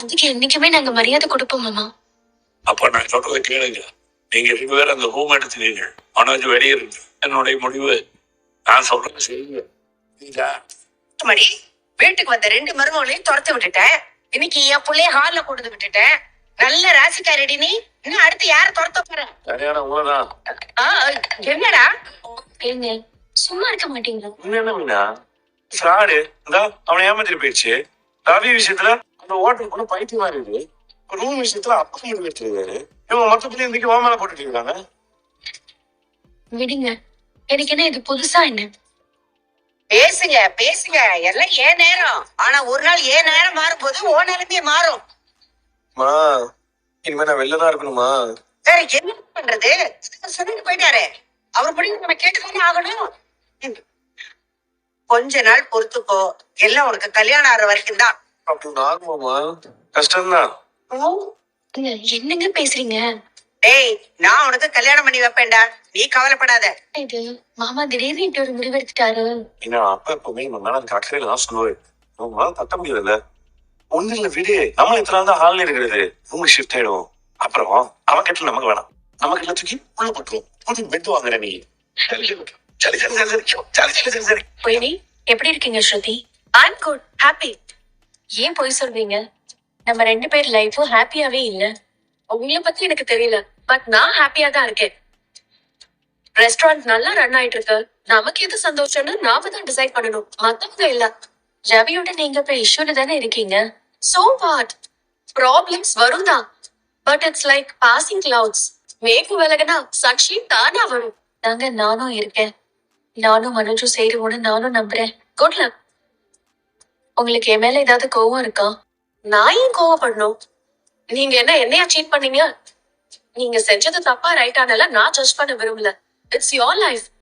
அதுக்கு என்னைக்குமே நாங்க மரியாதை கொடுப்போம் மாமா. அப்ப நான் சொல்றதை கேளுங்க. நீங்க 2 பேரும் அந்த ரூம் எடுத்துனீங்க. மனோஜ் வெளியே இருக்கு. என்னுடைய முடிவு. நான் சொல்றதை செய்யுங்க. புரியுதா? மணி வீட்டுக்கு வந்த 2 மருமகளையும் துரத்து விட்டுட்டேன். இன்னைக்கு என் புள்ளைய ஹால்ல கொண்டு விட்டுட்டேன். நல்ல ராசிக்காரடி நீ. இன்னும் அடுத்து யார துரத்த போற? சரியான உண்மைதான். என்னடா ஏங்க சும்மா இருக்க மாட்டீங்களா? என்ன மீனா ஃப்ராடு அவனை ஏமாத்திட்டு போயிடுச்சு. ரவி விஷயத்துல அந்த ஹோட்டல் கூட பைத்தியமா இருக்குது. ரூம் விஷயத்துல அப்பா முடிவு எடுத்துருக்காரு. இவங்க மொத்தத்துல இன்னைக்கு ஓமேல போட்டுட்டு இருக்காங்க. விடுங்க. எனக்கு என்ன இது புதுசா என்ன? பேசுங்க பேசுங்க, எல்லாம் ஏன் நேரம். ஆனா ஒரு நாள் ஏன் நேரம் மாறும் போது ஓ நிலைமையே மாறும். இனிமே நான் வெளிலதான் இருக்கணுமா? வேற என்ன பண்றது? சொல்லிட்டு போயிட்டாரு. அவர் முடிவு நம்ம கேட்டுதானே ஆகணும். கொஞ்ச நாள் பொறுத்துக்கோ, எல்லாம் உனக்கு கல்யாணம் ஆற வரைக்கும் தான். அப்படி ஆகுமாமா? கஷ்டம்தான். என்னங்க பேசுறீங்க? டேய், நான் உனக்கு கல்யாணம் பண்ணி வைப்பேன்டா, நீ கவலைப்படாத. இது மாமா திடீர்னு இப்படி ஒரு முடிவு எடுத்துட்டாரு. அப்பா எப்பவுமே நம்ம மேல அக்கறையில தான் சொல்லுவாரு. உங்களால தட்ட முடியாதுல்ல. ஒண்ணு இல்ல விடு. நம்ம இத்தனை தான் ஹால்ல இருக்கிறது. ரூம் ஷிஃப்ட் ஆயிடும். அப்புறம் அவன் கட்டில நமக்கு வேணாம். நமக்கு எல்லாத்துக்கும் உள்ள போட்டுரும். பெட் வாங்குற நீ. சரி சரி சரி சரி சரி சரி சரி சரி. பொய்னி எப்படி இருக்கீங்க ஸ்ருதி? I'm good, happy. ஏன் பொய் சொல்றீங்க? நம்ம 2 பேர் லைஃபும் ஹாப்பியாவே இல்ல. உங்களை பத்தி எனக்கு தெரியல, பட் நான் ஹாப்பியா தான் இருக்கேன். ரெஸ்டாரண்ட் நல்லா ரன் ஆயிட்டு இருக்கு. நமக்கு எது சந்தோஷம்னு நாம தான் டிசைட் பண்ணணும், மத்தவங்க இல்ல. ரவியோட நீங்க இப்ப இஷ்யூல தானே இருக்கீங்க. So what? ப்ராப்ளம்ஸ் வரும் தான், but it's like passing clouds. மேற்கு விலகுனா சன்ஷைன் தானா வரும். நானும் இருக்கேன். நானும் மனோஜும் சேருவோன்னு நானும் நம்புறேன். Good luck. உங்களுக்கு என் மேல ஏதாவது கோவம் இருக்கா? நான் ஏன் கோவப்படணும்? நீங்க என்ன என்னையா சீட் பண்ணீங்க? நீங்க செஞ்சது தப்பா ரைட்டானல நான் ஜட்ஜ் பண்ண விரும்பல. It's your life.